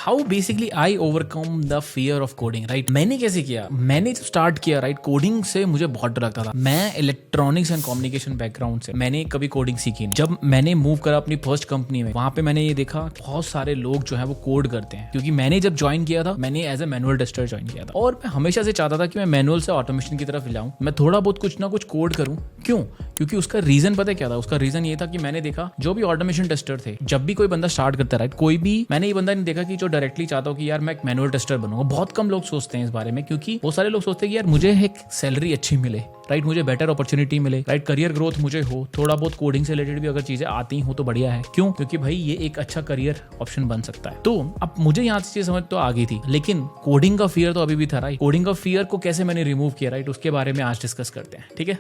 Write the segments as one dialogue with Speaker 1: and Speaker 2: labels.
Speaker 1: How basically I overcome the fear of coding, right. मैंने कैसे किया, मैंने जब स्टार्ट किया, राइट, कोडिंग से मुझे बहुत डर लगता था। मैं इलेक्ट्रॉनिक्स एंड कम्युनिकेशन बैकग्राउंड से, मैंने कभी कोडिंग सीखी नहीं। जब मैंने मूव करा अपनी फर्स्ट कंपनी में, वहां पे मैंने ये देखा बहुत सारे लोग जो है वो कोड करते हैं, क्योंकि मैंने जब ज्वाइन किया था, मैंने as a manual tester join किया था और मैं हमेशा से चाहता था कि मैं मैनुअल से ऑटोमेशन की तरफ जाऊं, मैं थोड़ा बहुत कुछ ना कुछ कोड करूं। क्यों? क्योंकि उसका रीजन पता है क्या था? उसका रीजन ये था कि मैंने देखा जो भी ऑटोमेशन टेस्टर थे, जब भी कोई बंदा स्टार्ट करता है, कोई भी, मैंने ये बंदा नहीं देखा कि जो डायरेक्टली चाहता हो कि यार मैं एक मैनुअल टेस्टर बनूंगा। बहुत कम लोग सोचते हैं इस बारे में, क्योंकि बहुत सारे लोग सोचते हैं कि यार मुझे एक सैलरी अच्छी मिले, राइट, मुझे बेटर अपॉर्चुनिटी मिले, राइट, करियर ग्रोथ मुझे हो, थोड़ा बहुत कोडिंग से रिलेटेड भी अगर चीजें आती हो तो बढ़िया है। क्यों? क्योंकि भाई ये एक अच्छा करियर ऑप्शन बन सकता है। तो अब मुझे यहाँ से चीज समझ तो आ गई थी, लेकिन कोडिंग का फियर तो अभी भी था, राइट। कोडिंग का फियर को कैसे मैंने रिमूव किया, राइट, उसके बारे में आज डिस्कस करते हैं, ठीक है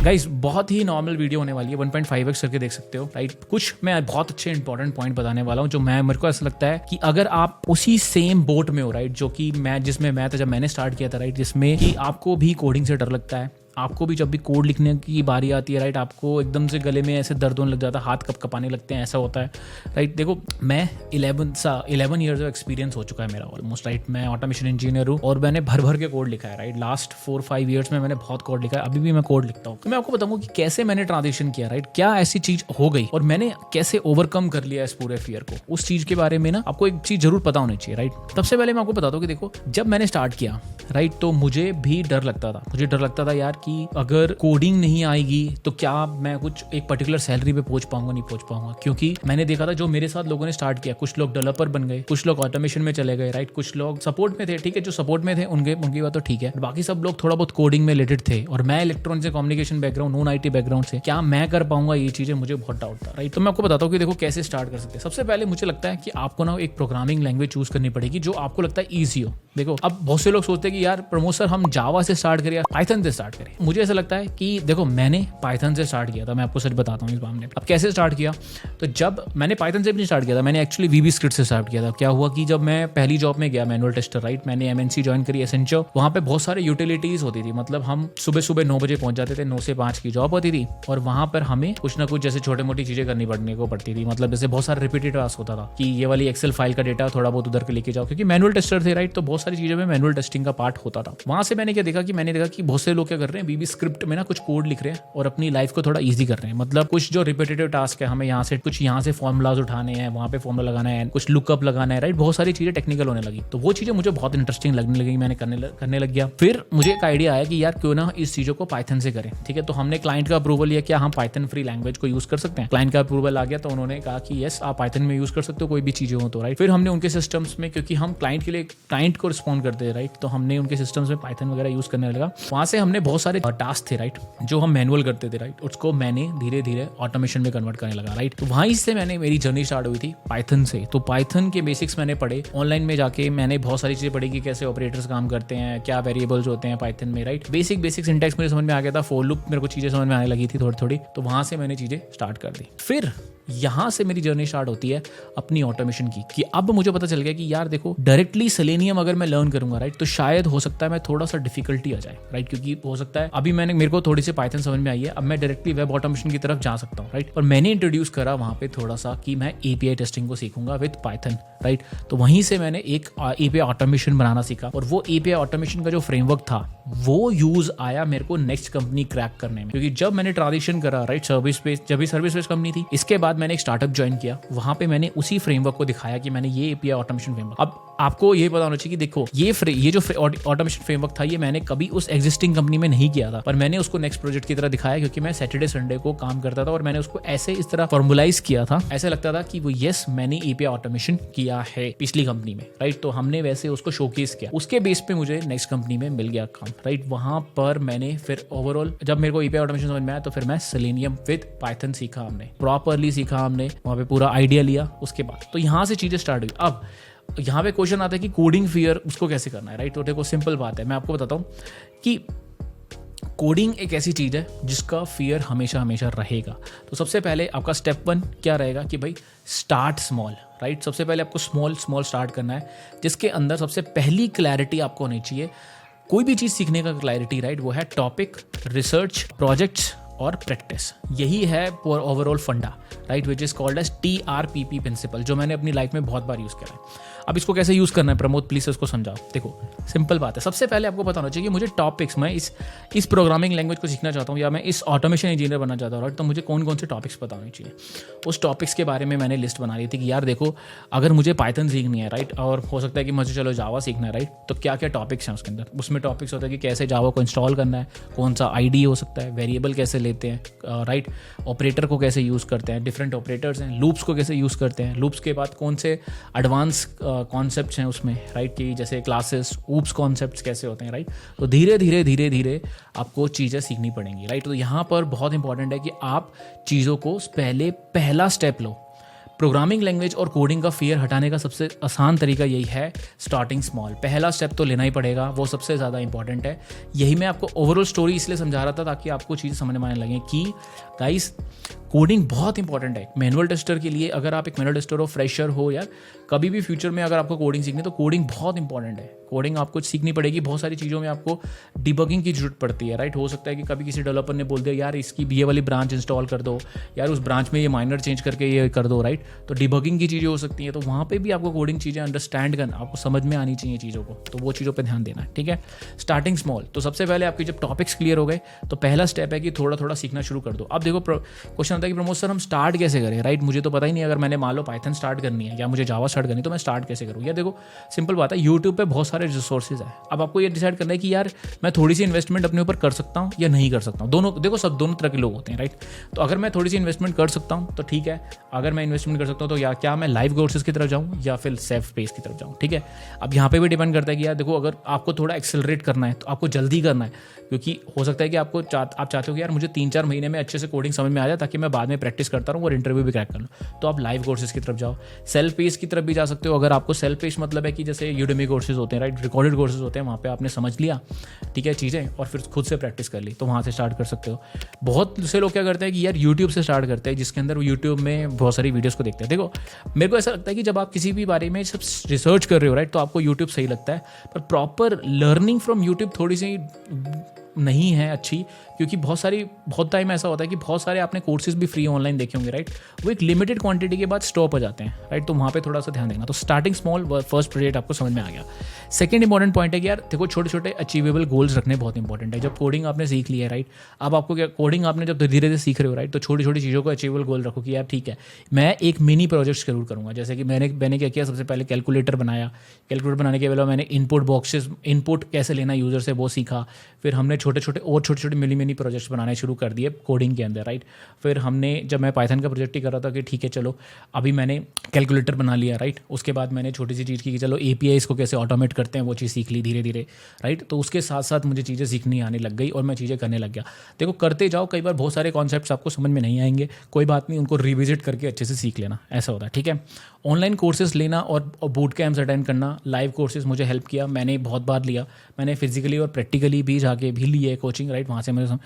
Speaker 1: गाइस। बहुत ही नॉर्मल वीडियो होने वाली है, 1.5x करके देख सकते हो, राइट। कुछ मैं बहुत अच्छे इंपॉर्टेंट पॉइंट बताने वाला हूँ जो मेरे को ऐसा लगता है कि अगर आप उसी सेम बोट में हो, राइट, जो कि मैं जिसमें मैं था जब मैंने स्टार्ट किया था, राइट, जिसमें कि आपको भी कोडिंग से डर लगता है, आपको भी जब भी कोड लिखने की बारी आती है, राइट, आपको एकदम से गले में ऐसे दर्द होने लग जाता है, हाथ कपकपाने लगते हैं, ऐसा होता है, राइट। देखो मैं 11 ईयर्स ऑफ एक्सपीरियंस हो चुका है मेरा ऑलमोस्ट, राइट। मैं ऑटोमेशन इंजीनियर हूँ और मैंने भर भर के कोड लिखा है, राइट। लास्ट 4-5 ईयर्स में मैंने बहुत कोड लिखा है, अभी भी मैं कोड लिखता हूँ। तो मैं आपको बताऊंगा कि कैसे मैंने ट्रांजिशन किया, राइट, क्या ऐसी चीज हो गई और मैंने कैसे ओवरकम कर लिया इस पूरे फियर को। उस चीज के बारे में ना आपको एक चीज जरूर पता होनी चाहिए, राइट। सबसे पहले मैं आपको बताता हूँ कि देखो जब मैंने स्टार्ट किया, राइट, तो मुझे भी डर लगता था। मुझे डर लगता था यार कि अगर कोडिंग नहीं आएगी तो क्या मैं कुछ एक पर्टिकुलर सैलरी पे पहुंच पाऊंगा, नहीं पहुंच पाऊंगा। क्योंकि मैंने देखा था जो मेरे साथ लोगों ने स्टार्ट किया, कुछ लोग डेवलपर बन गए, कुछ लोग ऑटोमेशन में चले गए, राइट, कुछ लोग सपोर्ट में थे, ठीक है, जो सपोर्ट में थे उनकी बात तो ठीक है, बाकी सब लोग थोड़ा बहुत कोडिंग में रिलेटेड थे और मैं इलेक्ट्रॉनिक्स से communication background, non IT background से, क्या मैं कर पाऊंगा ये चीजें, मुझे बहुत डाउट था, राइट। तो मैं आपको बताता हूँ कि देखो कैसे स्टार्ट कर सकते हैं। सबसे पहले मुझे लगता है कि आपको ना एक प्रोग्रामिंग लैंग्वेज चूज करनी पड़ेगी जो आपको लगता है ईजी हो। देखो अब बहुत से लोग सोचते हैं कि यार प्रमोद सर हम जावा से स्टार्ट करें या पाइथन से स्टार्ट करें। मुझे ऐसा लगता है कि देखो मैंने पाइथन से स्टार्ट किया था, मैं आपको सच बताता हूँ इस मामले में। अब कैसे स्टार्ट किया, तो जब मैंने पाइथन से भी नहीं स्टार्ट किया था, मैंने एक्चुअली वीबी स्क्रिप्ट से स्टार्ट किया था। क्या हुआ कि जब मैं पहली जॉब में गया मैनुअल टेस्टर, राइट, मैंने एमएनसी ज्वाइन करी एसेंचर, वहाँ पे बहुत सारे यूटिलिटीज होती थी। मतलब हम सुबह सुबह 9 बजे पहुंच जाते थे, 9 से 5 की जॉब होती थी और वहाँ पर हमें कुछ ना कुछ जैसे छोटे मोटी चीजें करनी पड़ती थी। मतलब जैसे बहुत सारे रिपीटेड टास्क होता था कि ये वाली एक्सेल फाइल का डेटा थोड़ा बहुत उधर के लेके जाओ, क्योंकि मैनुअल टेस्टर थे, राइट, तो बहुत सारी चीजों में मैनुअल टेस्टिंग का पार्ट होता था। वहां से मैंने क्या देखा कि बहुत से लोग क्या कर रहे हैं, वीबी स्क्रिप्ट में ना कुछ कोड लिख रहे हैं और अपनी लाइफ को थोड़ा इजी कर रहे हैं। मतलब कुछ जो रिपीटेटिव टास्क है, हमें यहाँ से फॉर्मुलाज उठाने हैं, वहां पे फॉर्मुला लगाना है, कुछ लुकअप लगाना है, राइट, बहुत सारी चीजें टेक्निकल होने लगी। तो वो चीजें मुझे बहुत इंटरेस्टिंग लगने लगी, मैंने करने लग गया। फिर मुझे एक आइडिया आया कि यार क्यों ना इस चीजों को पाइथन से करें, ठीक है। तो हमने क्लाइंट का अप्रूवल लिया, क्या हम पाइथन फ्री लैंग्वेज को यूज कर सकते हैं। क्लाइंट का अप्रूवल आ गया तो उन्होंने कहा कि यस आप पाइथन में यूज कर सकते हो कोई भी चीजें हो तो, राइट। फिर हमने उनके सिस्टम्स में, क्योंकि हम क्लाइंट के लिए क्लाइंट को रिस्पॉन्ड करते हैं, राइट, तो हमने उनके सिस्टम्स में पाइथन वगैरह यूज करने लगा। वहां से हमने बहुत सारे टास्क थे, राइट, जो हम मैनुअल करते थे, राइट, उसको मैंने धीरे धीरे ऑटोमेशन में कन्वर्ट करने लगा, राइट। तो वहीं से मैंने मेरी जर्नी स्टार्ट हुई थी पाइथन से। तो पाइथन के बेसिक्स मैंने पढ़े, ऑनलाइन में जाके मैंने बहुत सारी चीजें पढ़ी कि कैसे ऑपरेटर्स काम करते हैं, क्या वेरिएबल्स होते हैं पाइथन में, राइट। बेसिक सिंटैक्स मुझे समझ में आ गया था, फॉर लूप मेरे को चीजें समझ में आने लगी थी थोड़ी थोड़ी, तो वहां से मैंने चीजें स्टार्ट कर दी। फिर यहां से मेरी जर्नी स्टार्ट होती है अपनी ऑटोमेशन की, कि अब मुझे पता चल गया कि यार देखो डायरेक्टली सेलेनियम अगर मैं लर्न करूंगा, राइट, तो शायद हो सकता है मैं थोड़ा सा डिफिकल्टी आ जाए, राइट, क्योंकि हो सकता है अभी मेरे को थोड़ी सी पाइथन समझ में आई है, अब मैं डायरेक्टली वेब ऑटोमेशन की तरफ जा सकता हूँ, राइट। और मैंने इंट्रोड्यूस करा वहां पे थोड़ा सा कि मैं एपीआई टेस्टिंग को सीखूंगा विद पाइथन, राइट। तो वहीं से मैंने एक एपीआई ऑटोमेशन बनाना सीखा और वो एपीआई ऑटोमेशन का जो फ्रेमवर्क था वो यूज आया मेरे को नेक्स्ट कंपनी क्रैक करने में। क्योंकि जब मैंने ट्रांजिशन करा, राइट, सर्विस बेस्ड कंपनी थी, इसके बाद मैंने एक स्टार्टअप ज्वाइन किया, वहां पे मैंने उसी फ्रेमवर्क को दिखाया कि मैंने ये एपीआई ऑटोमेशन फ्रेमवर्क। अब आपको ये पता होना चाहिए कि देखो ये जो ऑटोमेशन फ्रेमवर्क था ये मैंने कभी उस एग्जिस्टिंग कंपनी में नहीं किया था, पर मैंने उसको नेक्स्ट प्रोजेक्ट की तरह दिखाया, क्योंकि मैं सैटरडे संडे को काम करता था और मैंने उसको ऐसे इस तरह फॉर्मुलाइज किया था, ऐसा लगता था कि वो यस मैंने एपीआई ऑटोमेशन किया है पिछली कंपनी में, राइट। तो हमने वैसे उसको शोकेस किया, उसके बेस पे मुझे नेक्स्ट कंपनी में मिल गया काम, राइट। वहां पर मैंने फिर ओवरऑल जब मेरे को एपीआई ऑटोमेशन समझ में आया तो फिर मैं सेलेनियम विद पाइथन सीखा, हमने प्रॉपरली सीखा, हमने वहां पे पूरा आइडिया लिया उसके बाद। तो यहाँ से चीजें स्टार्ट हुई। अब यहाँ पे क्वेश्चन आता है कि कोडिंग फियर उसको कैसे करना है, राइट। तो देखो सिंपल बात है, मैं आपको बताता हूँ कि कोडिंग एक ऐसी चीज है जिसका फियर हमेशा हमेशा रहेगा। तो सबसे पहले आपका स्टेप 1 क्या रहेगा कि भाई स्टार्ट स्मॉल, राइट। सबसे पहले आपको स्मॉल स्टार्ट करना है, जिसके अंदर सबसे पहली क्लैरिटी आपको होनी चाहिए कोई भी चीज सीखने का क्लैरिटी, राइट, वो है टॉपिक, रिसर्च, प्रोजेक्ट्स और प्रैक्टिस, यही है overall funda, right, which is called as TRPP principle, जो मैंने अपनी लाइफ में बहुत बार यूज़ करा है। अब इसको कैसे यूज़ करना है प्रमोद, प्लीज़ इसको समझाओ। देखो सिंपल बात है, सबसे पहले आपको पता होना चाहिए कि मुझे टॉपिक्स, मैं इस प्रोग्रामिंग लैंग्वेज को सीखना चाहता हूँ या मैं इस ऑटोमेशन इंजीनियर बनना चाहता हूँ, तो मुझे कौन कौन से टॉपिक्स पता होने चाहिए। उस टॉपिक्स के बारे में मैंने लिस्ट बना ली थी कि यार देखो, अगर मुझे पाइथन सीखनी है, राइट, और हो सकता है कि मुझे चलो जावा सीखना है, राइट, तो क्या क्या टॉपिक्स हैं उसके अंदर। उसमें टॉपिक्स होता है कि कैसे जावा को इंस्टॉल करना है, कौन सा ID हो सकता है, वेरिएबल कैसे लेते हैं, राइट, ऑपरेटर को कैसे यूज़ करते हैं, डिफरेंट ऑपरेटर्स हैं, लूप्स को कैसे यूज़ करते हैं, लूप्स के बाद कौन से एडवांस कॉन्सेप्ट्स हैं उसमें, राइट, कि जैसे क्लासेस, ऊप्स कॉन्सेप्ट्स कैसे होते हैं, राइट। तो धीरे धीरे आपको चीज़ें सीखनी पड़ेंगी, राइट। तो यहाँ पर बहुत इंपॉर्टेंट है कि आप चीज़ों को पहला स्टेप लो। प्रोग्रामिंग लैंग्वेज और कोडिंग का फियर हटाने का सबसे आसान तरीका यही है, स्टार्टिंग स्मॉल। पहला स्टेप तो लेना ही पड़ेगा, वो सबसे ज़्यादा इंपॉर्टेंट है। यही मैं आपको ओवरऑल स्टोरी इसलिए समझा रहा था ताकि आपको चीज़ें समझ में आने लगे कि गाइस कोडिंग बहुत इंपॉर्टेंट है मैनुअल टेस्टर के लिए। अगर आप एक मैनुअल टेस्टर हो, फ्रेशर हो, यार कभी भी फ्यूचर में अगर आपको कोडिंग सीखनी है तो कोडिंग बहुत इंपॉर्टेंट है। कोडिंग आपको सीखनी पड़ेगी, बहुत सारी चीज़ों में आपको डिबगिंग की जरूरत पड़ती है, राइट। हो सकता है कि कभी किसी डेवलपर ने बोल दिया यार इसकी ये वाली ब्रांच इंस्टॉल कर दो, यार उस ब्रांच में ये माइनर चेंज करके ये कर दो, राइट। तो डिबगिंग की चीज़ें हो सकती हैं, तो वहाँ पे भी आपको कोडिंग चीज़ें अंडरस्टैंड करना, आपको समझ में आनी चाहिए चीज़ों को, तो वो चीज़ों पर ध्यान देना है, ठीक है। स्टार्टिंग स्मॉल, तो सबसे पहले आपके जब टॉपिक्स क्लियर हो गए तो पहला स्टेप है कि थोड़ा थोड़ा सीखना शुरू कर दो। अब देखो क्वेश्चन आता है कि प्रमोद सर हम स्टार्ट कैसे करें, राइट। मुझे तो पता ही नहीं, अगर मैंने मान लो पाइथन स्टार्ट करनी है या मुझे जावा स्टार्ट करनी है तो मैं स्टार्ट कैसे करूँ। या देखो सिंपल बात है, यूट्यूब पे बहुत सारे रिसोर्सेज हैं। अब आपको ये डिसाइड करना है कि यार मैं थोड़ी सी इन्वेस्टमेंट अपने ऊपर कर सकता हूँ या नहीं कर सकता हूँ। दोनों देखो, सब दोनों तरह के लोग होते हैं, राइट। तो अगर मैं थोड़ी सी इन्वेस्टमेंट कर सकता हूँ तो ठीक है, अगर मैं इन्वेस्टमेंट कर सकता हूँ तो या क्या मैं लाइव कोर्सेज की तरफ जाऊँ या फिर सेल्फ पेस की तरफ जाऊँ, ठीक है। अब यहाँ पे भी डिपेंड करता है कि यार देखो, अगर आपको थोड़ा एक्सेलरेट करना है तो आपको जल्दी करना है, क्योंकि हो सकता है कि आप चाहते हो कि यार मुझे 3-4 महीने में अच्छे से कोडिंग समझ में आ जाए ताकि मैं बाद में प्रैक्टिस करता रहूँ और इंटरव्यू भी क्रैक कर लूँ, तो आप लाइव कोर्सेज की तरफ जाओ। सेल्फ पेस की तरफ भी जा सकते हो। अगर आपको सेल्फ पेस मतलब है कि जैसे यूडेमी कोर्सेज होते हैं, राइट, रिकॉर्डेड कोर्सेज होते हैं, वहाँ पे आपने समझ लिया, ठीक है, चीज़ें, और फिर खुद से प्रैक्टिस कर ली, तो वहाँ से स्टार्ट कर सकते हो। बहुत से लोग क्या करते हैं कि यार यूट्यूब से स्टार्ट करते हैं, जिसके अंदर वो यूट्यूब में बहुत सारी वीडियोस को देखते हैं। देखो मेरे को ऐसा लगता है कि जब आप किसी भी बारे में सब रिसर्च कर रहे हो, राइट, तो आपको यूट्यूब सही लगता है, पर प्रॉपर लर्निंग फ्रॉम यूट्यूब थोड़ी सी नहीं है अच्छी, क्योंकि बहुत टाइम ऐसा होता है कि बहुत सारे आपने कोर्सेज भी फ्री ऑनलाइन देखे होंगे, राइट, वो एक लिमिटेड क्वांटिटी के बाद स्टॉप हो जाते हैं, राइट। तो वहाँ पे थोड़ा सा ध्यान देना। तो स्टार्टिंग स्मॉल, फर्स्ट प्रोजेक्ट आपको समझ में आ गया। सेकंड इंपॉर्टेंट पॉइंट है कि यार देखो, छोटे छोटे अचीवेबल गोल्स रखने बहुत इंपॉर्टेंट है। जब कोडिंग आपने सीख लिया है, राइट, अब आपको क्या, कोडिंग आपने जब धीरे धीरे सीख रहे हो, राइट, तो छोटी छोटी चीज़ों को अचीवेबल गोल रखो कि यार ठीक है, मैं एक मिनी प्रोजेक्ट जरूर करूँगा। जैसे कि मैंने क्या किया, सबसे पहले कैलकुलेटर बनाया। कैलकुलेटर बनाने के पहले मैंने इनपुट कैसे लेना यूज़र से वो सीखा। फिर हमने छोटे छोटे मिनी प्रोजेक्ट्स बनाने शुरू कर दिए कोडिंग के अंदर, राइट। फिर हमने, जब मैं पाइथन का प्रोजेक्ट ही कर रहा था कि ठीक है चलो अभी मैंने कैलकुलेटर बना लिया, राइट। उसके बाद मैंने छोटी सी चीज़ की कि चलो APIs को कैसे ऑटोमेट करते हैं, वो चीज़ सीख ली धीरे धीरे, राइट। तो उसके साथ साथ मुझे चीज़ें सीखनी आने लग गई और मैं चीज़ें करने लग गया। देखो करते जाओ, कई बार बहुत सारे कॉन्सेप्ट्स आपको समझ में नहीं आएंगे, कोई बात नहीं, उनको रिविजिट करके अच्छे से सीख लेना, ऐसा होता है, ठीक है। ऑनलाइन कोर्सेज लेना और बूट कैंप्स अटेंड करना, लाइव कोर्सेज मुझे हेल्प किया, मैंने बहुत बार लिया। मैंने फिजिकली और प्रैक्टिकली भी जाके भी लिए कोचिंग, राइट। वहाँ से मुझे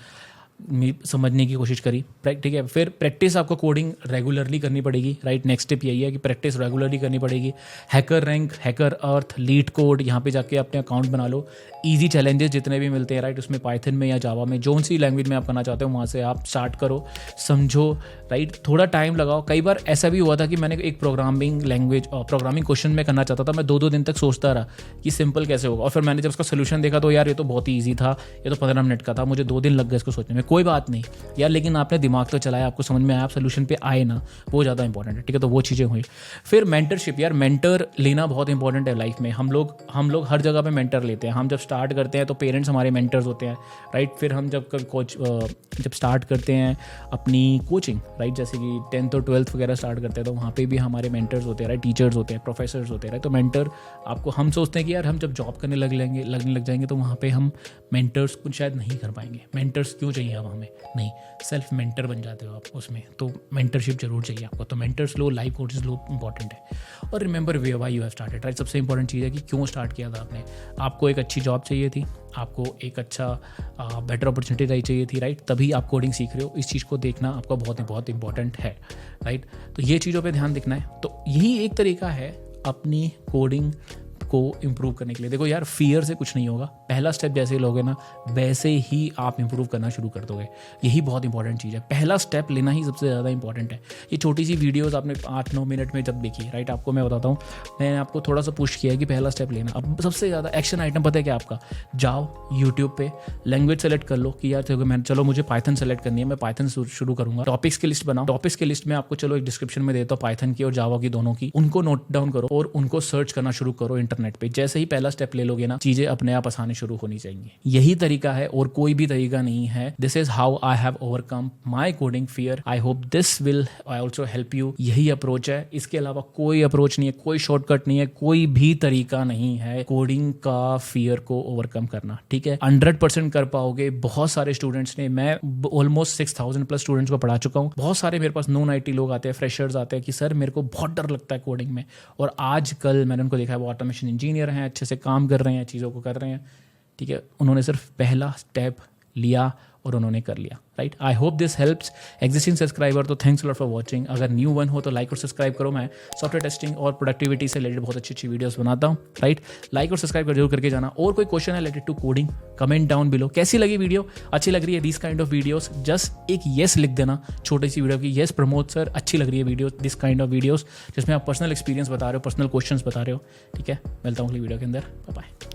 Speaker 1: समझने की कोशिश करी, ठीक है। फिर प्रैक्टिस आपको कोडिंग रेगुलरली करनी पड़ेगी, राइट। नेक्स्ट स्टेप यही है कि प्रैक्टिस रेगुलरली करनी पड़ेगी। हैकर रैंक, हैकर अर्थ, लीड कोड, यहाँ पे जाके अपने अकाउंट बना लो। इजी चैलेंजेस जितने भी मिलते हैं, राइट, उसमें पाइथन में या जावा में, जो सी लैंग्वेज में आप करना चाहते हो वहाँ से आप स्टार्ट करो, समझो, राइट। थोड़ा टाइम लगाओ। कई बार ऐसा भी हुआ था कि मैंने एक प्रोग्रामिंग क्वेश्चन में करना चाहता था, मैं 2 दिन तक सोचता रहा कि सिंपल कैसे होगा, और फिर मैंने जब उसका सोल्यूशन देखा तो यार ये तो बहुत ही ईजी था, ये तो 15 मिनट का था, मुझे 2 दिन लग गए इसको सोचने में। कोई बात नहीं यार, लेकिन आपने दिमाग तो चलाया, आपको समझ में आया, आप सोल्यूशन पे आए ना, वो ज़्यादा इंपॉर्टेंट है, ठीक है। तो वो चीज़ें हुई। फिर मेंटरशिप, यार मेंटर लेना बहुत इंपॉर्टेंट है लाइफ में। हम लोग हर जगह पे मेंटर लेते हैं। हम जब स्टार्ट करते हैं तो पेरेंट्स हमारे मेंटर्स होते हैं, राइट। फिर हम जब स्टार्ट करते हैं अपनी कोचिंग, राइट, जैसे कि 10th और 12th वगैरह स्टार्ट करते हैं तो वहाँ पे भी हमारे मेंटर्स होते हैं, राइट, टीचर्स होते हैं, प्रोफेसर्स होते हैं, राइट। तो मेंटर आपको, हम सोचते हैं कि यार हम जब जॉब करने लगने लग जाएंगे तो वहाँ पे हम मेंटर्स को शायद नहीं कर पाएंगे। मेंटर्स क्यों चाहिए अब हमें, नहीं, सेल्फ मेंटर बन जाते हो आप उसमें, तो मेंटरशिप जरूर चाहिए आपको। तो मेंटर्स लो, लाइव कोर्सेज लो, इंपॉर्टेंट है। और remember why you have started, right. सबसे इंपॉर्टेंट चीज़ है कि क्यों स्टार्ट किया था आपने। आपको एक अच्छी जॉब चाहिए थी, आपको एक अच्छा बेटर अपॉर्चुनिटी चाहिए थी, राइट, तभी आप कोडिंग सीख रहे हो। इस चीज़ को देखना आपका बहुत इंपॉर्टेंट है, राइट। तो ये चीज़ों पे ध्यान देखना है। तो यही एक तरीका है अपनी कोडिंग को इम्प्रूव करने के लिए। देखो यार, फियर से कुछ नहीं होगा, पहला स्टेप जैसे ही लोगे ना वैसे ही आप इम्प्रूव करना शुरू कर दोगे। यही बहुत इंपॉर्टेंट चीज़ है, पहला स्टेप लेना ही सबसे ज़्यादा इंपॉर्टेंट है। ये छोटी सी वीडियोस आपने 8-9 मिनट में जब देखी, राइट, आपको मैं बताता हूँ, मैंने आपको थोड़ा सा पुश किया है कि पहला स्टेप लेना। अब सबसे ज़्यादा एक्शन आइटम पता है क्या आपका, जाओ यूट्यूब पे लैंग्वेज सेलेक्ट कर लो कि यार चलो मुझे पाइथन सेलेक्ट करनी है, मैं पाइथन शुरू करूँगा। टॉपिक्स की लिस्ट बनाओ, टॉपिक्स की लिस्ट में आपको चलो एक डिस्क्रिप्शन में देता हूँ पाइथन की और जावा की दोनों की, उनको नोट डाउन करो और उनको सर्च करना शुरू करो इंटरनेट पे। जैसे ही पहला स्टेप ले लोगे ना, चीजें अपने आप आसानी शुरू होनी चाहिए। यही तरीका है और कोई भी तरीका नहीं है। This is how I have overcome my coding fear. I hope this will also help you. यही अप्रोच है, इसके अलावा कोई अप्रोच नहीं है, कोई शॉर्टकट नहीं है, कोई भी तरीका नहीं है कोडिंग का फियर को ओवरकम करना। ठीक है, 100% कर पाओगे। बहुत सारे स्टूडेंट्स ने, मैं ऑलमोस्ट 6000 प्लस स्टूडेंट्स को पढ़ा चुका हूँ। बहुत सारे मेरे पास नॉन IT लोग आते हैं, फ्रेशर्स आते हैं कि सर मेरे को बहुत डर लगता है कोडिंग में, और आजकल मैंने उनको देखा है वो ऑटोमेशन इंजीनियर हैं, अच्छे से काम कर रहे हैं, चीज़ों को कर रहे हैं। ठीक है, उन्होंने सिर्फ पहला स्टेप लिया और उन्होंने कर लिया, right. I hope this helps. Existing subscriber तो थैंक्स लॉट फॉर वाचिंग। अगर न्यू वन हो तो लाइक और सब्सक्राइब करो। मैं सॉफ्टवेयर टेस्टिंग और प्रोडक्टिविटी से रिलेटेड बहुत अच्छी वीडियोस बनाता हूँ, राइट। लाइक और सब्सक्राइब जरूर करके जाना। और कोई क्वेश्चन है related to coding, comment down below. कैसी लगी वीडियो, अच्छी लग रही है this kind of videos, just एक येस लिख देना छोटी सी वीडियो की, येस प्रमोद सर अच्छी लग रही है video, this kind of videos जिसमें आप पर्सनल एक्सपीरियंस बता रहे हो, पर्सनल क्वेश्चंस बता रहे हो। ठीक है, मिलता हूँ अगली वीडियो के अंदर, बाय बाय।